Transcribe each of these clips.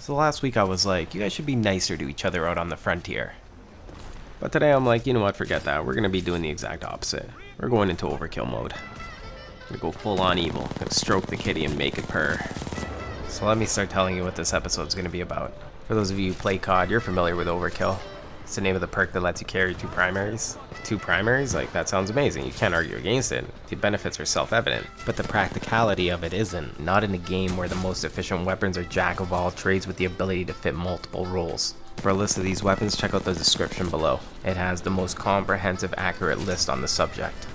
So last week I was like, you guys should be nicer to each other out on the frontier. But today I'm like, you know what, forget that. We're going to be doing the exact opposite. We're going into overkill mode. Gonna go full on evil. Gonna stroke the kitty and make it purr. So let me start telling you what this episode's going to be about. For those of you who play COD, you're familiar with Overkill. It's the name of the perk that lets you carry 2 primaries. 2 primaries? Like, that sounds amazing. You can't argue against it. The benefits are self-evident. But the practicality of it isn't. Not in a game where the most efficient weapons are jack of all trades with the ability to fit multiple roles. For a list of these weapons, check out the description below. It has the most comprehensive, accurate list on the subject.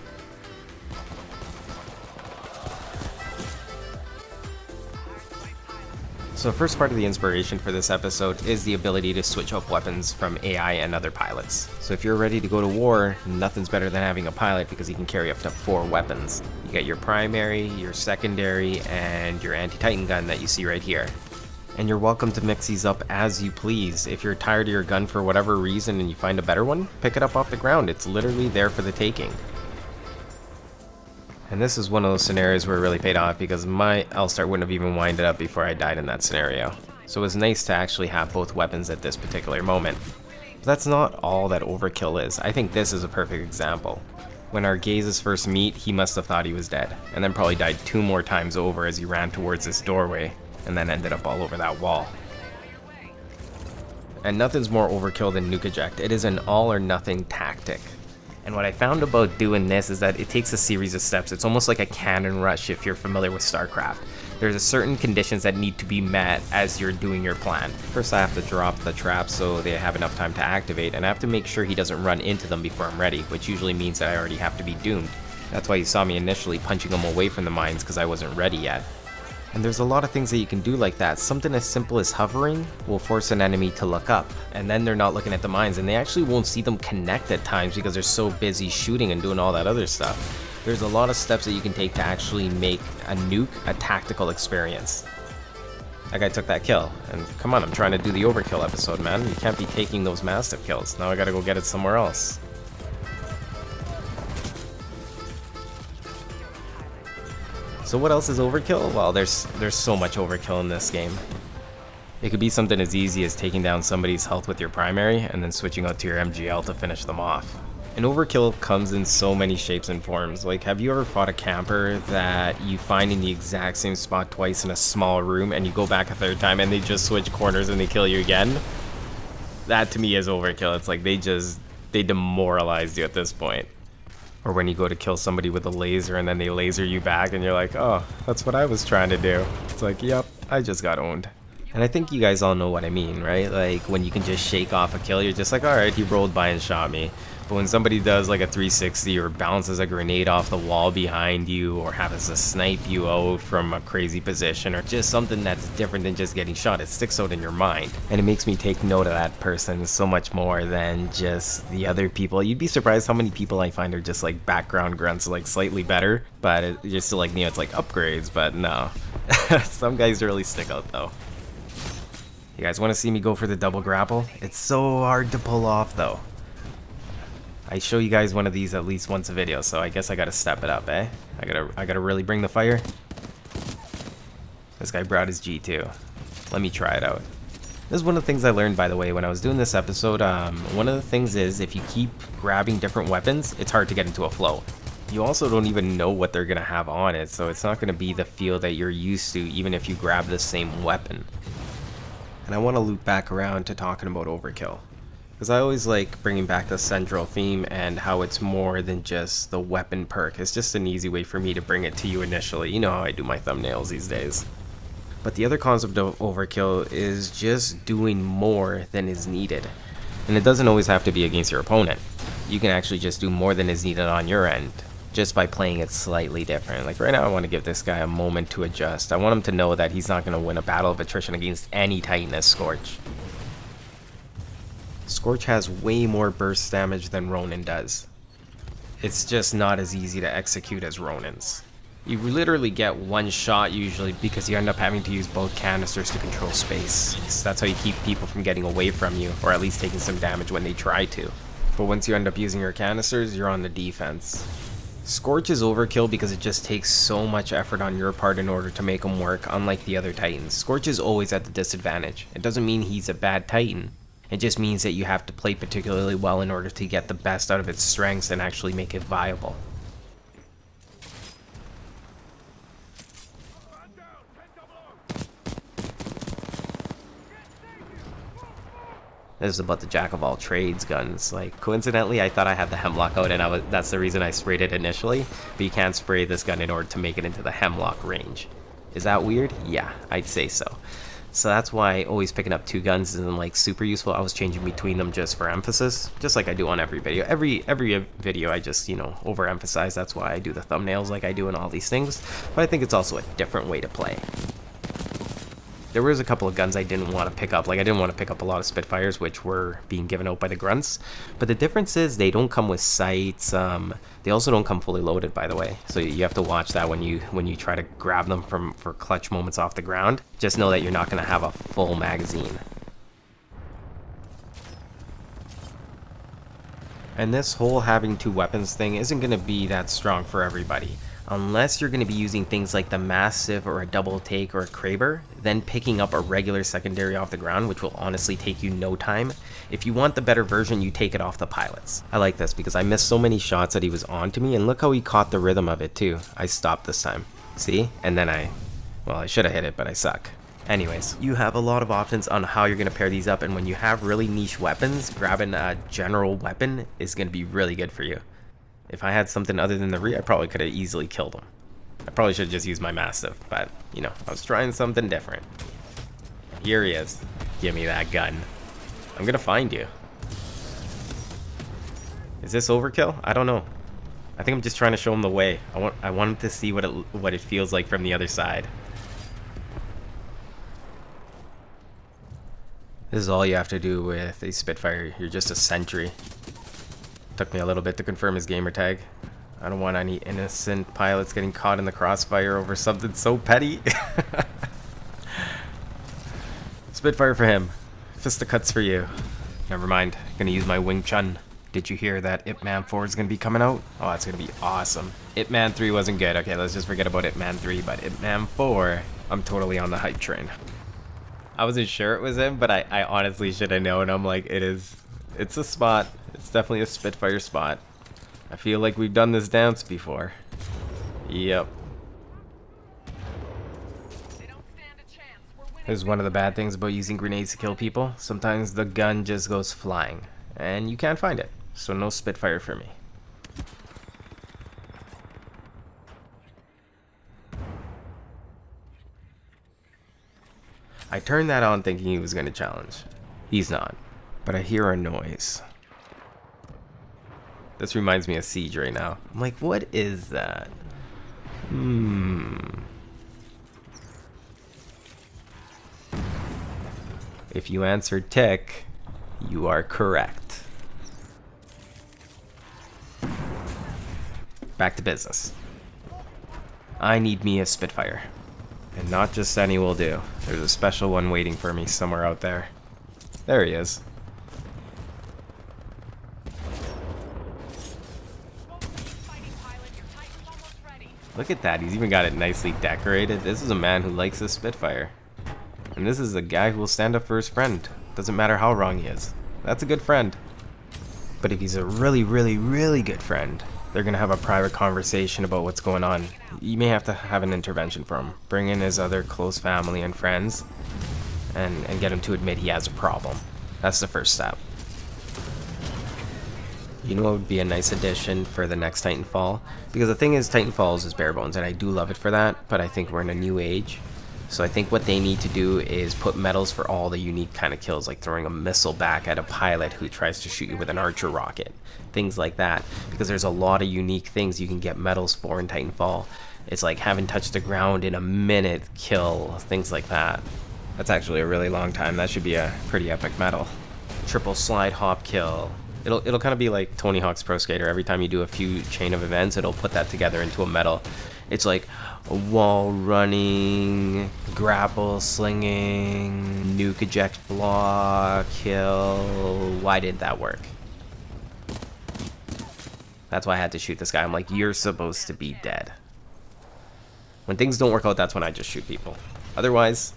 So the first part of the inspiration for this episode is the ability to switch up weapons from AI and other pilots. So if you're ready to go to war, nothing's better than having a pilot because he can carry up to 4 weapons. You get your primary, your secondary, and your anti-Titan gun that you see right here. And you're welcome to mix these up as you please. If you're tired of your gun for whatever reason and you find a better one, pick it up off the ground. It's literally there for the taking. And this is one of those scenarios where it really paid off because my L-Start wouldn't have even winded up before I died in that scenario. So it was nice to actually have both weapons at this particular moment. But that's not all that Overkill is. I think this is a perfect example. When our gazes first meet, he must have thought he was dead, and then probably died 2 more times over as he ran towards this doorway, and then ended up all over that wall. And nothing's more overkill than nuke eject. It is an all or nothing tactic. And what I found about doing this is that it takes a series of steps. It's almost like a cannon rush if you're familiar with StarCraft. There's a certain conditions that need to be met as you're doing your plan. First I have to drop the traps so they have enough time to activate, and I have to make sure he doesn't run into them before I'm ready, which usually means that I already have to be doomed. That's why you saw me initially punching him away from the mines because I wasn't ready yet. And there's a lot of things that you can do like that. Something as simple as hovering will force an enemy to look up, and then they're not looking at the mines, and they actually won't see them connect at times because they're so busy shooting and doing all that other stuff. There's a lot of steps that you can take to actually make a nuke a tactical experience. That guy took that kill, and come on, I'm trying to do the overkill episode, man. You can't be taking those massive kills. Now I gotta go get it somewhere else. So what else is overkill? Well, there's so much overkill in this game. It could be something as easy as taking down somebody's health with your primary and then switching out to your MGL to finish them off. And overkill comes in so many shapes and forms. Like, have you ever fought a camper that you find in the exact same spot twice in a small room and you go back a 3rd time and they just switch corners and they kill you again? That to me is overkill. It's like they demoralize you at this point. Or when you go to kill somebody with a laser and then they laser you back and you're like, oh, that's what I was trying to do. It's like, yep, I just got owned. And I think you guys all know what I mean, right? Like, when you can just shake off a kill, you're just like, alright, he rolled by and shot me. But when somebody does like a 360 or bounces a grenade off the wall behind you or happens to snipe you out from a crazy position or just something that's different than just getting shot, it sticks out in your mind. And it makes me take note of that person so much more than just the other people. You'd be surprised how many people I find are just like background grunts, like slightly better, but you're still like, you know, it's like upgrades, but no. Some guys really stick out though. You guys want to see me go for the double grapple? It's so hard to pull off though. I show you guys one of these at least once a video, so I guess I gotta step it up, eh? I gotta really bring the fire. This guy brought his G2. Let me try it out. This is one of the things I learned, by the way, when I was doing this episode. One of the things is if you keep grabbing different weapons, it's hard to get into a flow. You also don't even know what they're gonna have on it, so it's not gonna be the feel that you're used to even if you grab the same weapon. And I want to loop back around to talking about overkill, because I always like bringing back the central theme and how it's more than just the weapon perk. It's just an easy way for me to bring it to you initially. You know how I do my thumbnails these days. But the other concept of overkill is just doing more than is needed. And it doesn't always have to be against your opponent. You can actually just do more than is needed on your end, just by playing it slightly different. Like right now I want to give this guy a moment to adjust. I want him to know that he's not going to win a battle of attrition against any Titan as Scorch. Scorch has way more burst damage than Ronin does. It's just not as easy to execute as Ronin's. You literally get one shot usually because you end up having to use both canisters to control space. So that's how you keep people from getting away from you, or at least taking some damage when they try to. But once you end up using your canisters, you're on the defense. Scorch is overkill because it just takes so much effort on your part in order to make him work, unlike the other Titans. Scorch is always at the disadvantage. It doesn't mean he's a bad Titan. It just means that you have to play particularly well in order to get the best out of its strengths and actually make it viable. This is about the jack of all trades guns. Like, coincidentally, I thought I had the Hemlock out, and that's the reason I sprayed it initially. But you can't spray this gun in order to make it into the Hemlock range. Is that weird? Yeah, I'd say so. So that's why always picking up 2 guns isn't like super useful. I was changing between them just for emphasis, just like I do on every video. Every video I just, you know, overemphasize. That's why I do the thumbnails like I do and all these things. But I think it's also a different way to play. There was a couple of guns I didn't want to pick up. Like, I didn't want to pick up a lot of Spitfires, which were being given out by the grunts. But the difference is they don't come with sights. They also don't come fully loaded, by the way. So you have to watch that when you try to grab them for clutch moments off the ground. Just know that you're not going to have a full magazine. And this whole having 2 weapons thing isn't going to be that strong for everybody. Unless you're going to be using things like the Massive or a Double Take or a Kraber, then picking up a regular secondary off the ground, which will honestly take you no time. If you want the better version, you take it off the pilots. I like this because I missed so many shots that he was on to me, and look how he caught the rhythm of it too. I stopped this time. See? And then I should have hit it, but I suck. Anyways, you have a lot of options on how you're going to pair these up, and when you have really niche weapons, grabbing a general weapon is going to be really good for you. If I had something other than the Re, I probably could have easily killed him. I probably should have just used my Mastiff, but, you know, I was trying something different. Here he is. Give me that gun. I'm gonna find you. Is this overkill? I don't know. I think I'm just trying to show him the way. I want him to see what it feels like from the other side. This is all you have to do with a Spitfire. You're just a sentry. Took me a little bit to confirm his gamer tag. I don't want any innocent pilots getting caught in the crossfire over something so petty. Spitfire for him. Fisticuts for you. Never mind. Gonna use my Wing Chun. Did you hear that Ip Man 4 is gonna be coming out? Oh, it's gonna be awesome. Ip Man 3 wasn't good. Okay, let's just forget about Ip Man 3, but Ip Man 4, I'm totally on the hype train. I wasn't sure it was him, but I honestly should have known. I'm like, it's a spot. It's definitely a Spitfire spot. I feel like we've done this dance before. Yep. This is one of the bad things about using grenades to kill people. Sometimes the gun just goes flying, and you can't find it. So no Spitfire for me. I turned that on thinking he was going to challenge. He's not. But I hear a noise. This reminds me of Siege right now. I'm like, what is that? If you answered tick, you are correct. Back to business. I need me a Spitfire. And not just any will do. There's a special one waiting for me somewhere out there. There he is. Look at that, he's even got it nicely decorated. This is a man who likes a Spitfire. And this is a guy who will stand up for his friend. Doesn't matter how wrong he is. That's a good friend. But if he's a really, really, really good friend, they're gonna have a private conversation about what's going on. You may have to have an intervention for him. Bring in his other close family and friends and get him to admit he has a problem. That's the first step. You know what would be a nice addition for the next Titanfall? Because the thing is, Titanfall is bare bones, and I do love it for that, but I think we're in a new age. So I think what they need to do is put medals for all the unique kind of kills, like throwing a missile back at a pilot who tries to shoot you with an archer rocket. Things like that. Because there's a lot of unique things you can get medals for in Titanfall. It's like haven't touched the ground in a minute kill, things like that. That's actually a really long time. That should be a pretty epic medal. Triple slide hop kill. It'll kind of be like Tony Hawk's Pro Skater. Every time you do a few chain of events, it'll put that together into a medal. It's like a wall running, grapple slinging, nuke eject block, kill. Why did that work? That's why I had to shoot this guy. I'm like, you're supposed to be dead. When things don't work out, that's when I just shoot people. Otherwise,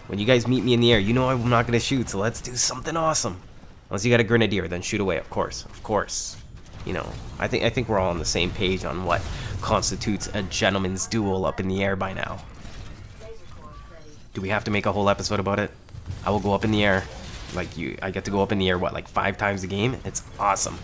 when you guys meet me in the air, you know I'm not going to shoot, so let's do something awesome. Unless you got a grenadier, then shoot away, of course. Of course. You know, I think we're all on the same page on what constitutes a gentleman's duel up in the air by now. Do we have to make a whole episode about it? I will go up in the air. Like, I get to go up in the air, what, like 5 times a game? It's awesome.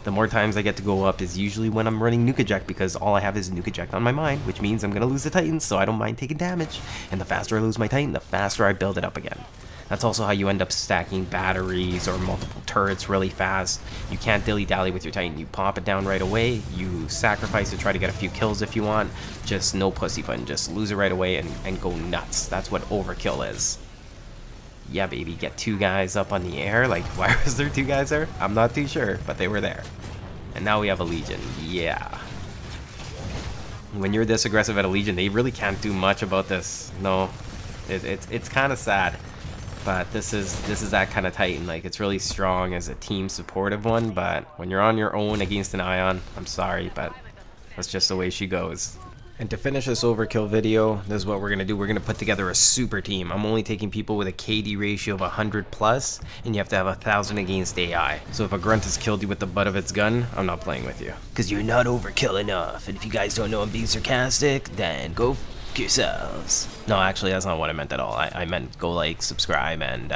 The more times I get to go up is usually when I'm running nuke eject, because all I have is nuke eject on my mind, which means I'm going to lose the Titans, so I don't mind taking damage. And the faster I lose my Titan, the faster I build it up again. That's also how you end up stacking batteries or multiple turrets really fast. You can't dilly-dally with your Titan. You pop it down right away, you sacrifice to try to get a few kills if you want. Just no pussyfooting, just lose it right away and go nuts. That's what Overkill is. Yeah, baby, get 2 guys up on the air. Like, why was there 2 guys there? I'm not too sure, but they were there. And now we have a Legion. Yeah. When you're this aggressive at a Legion, they really can't do much about this. No, it's kind of sad. But this is that kind of Titan. Like, it's really strong as a team supportive one, but when you're on your own against an Ion, I'm sorry, but that's just the way she goes. And to finish this Overkill video, this is what we're going to do. We're going to put together a super team. I'm only taking people with a KD ratio of 100 plus, and you have to have 1,000 against AI. So if a grunt has killed you with the butt of its gun, I'm not playing with you. Because you're not overkill enough. And if you guys don't know I'm being sarcastic, then go f yourselves. No, actually, that's not what I meant at all. I meant go like, subscribe, and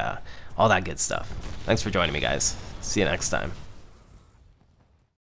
all that good stuff. Thanks for joining me, guys. See you next time.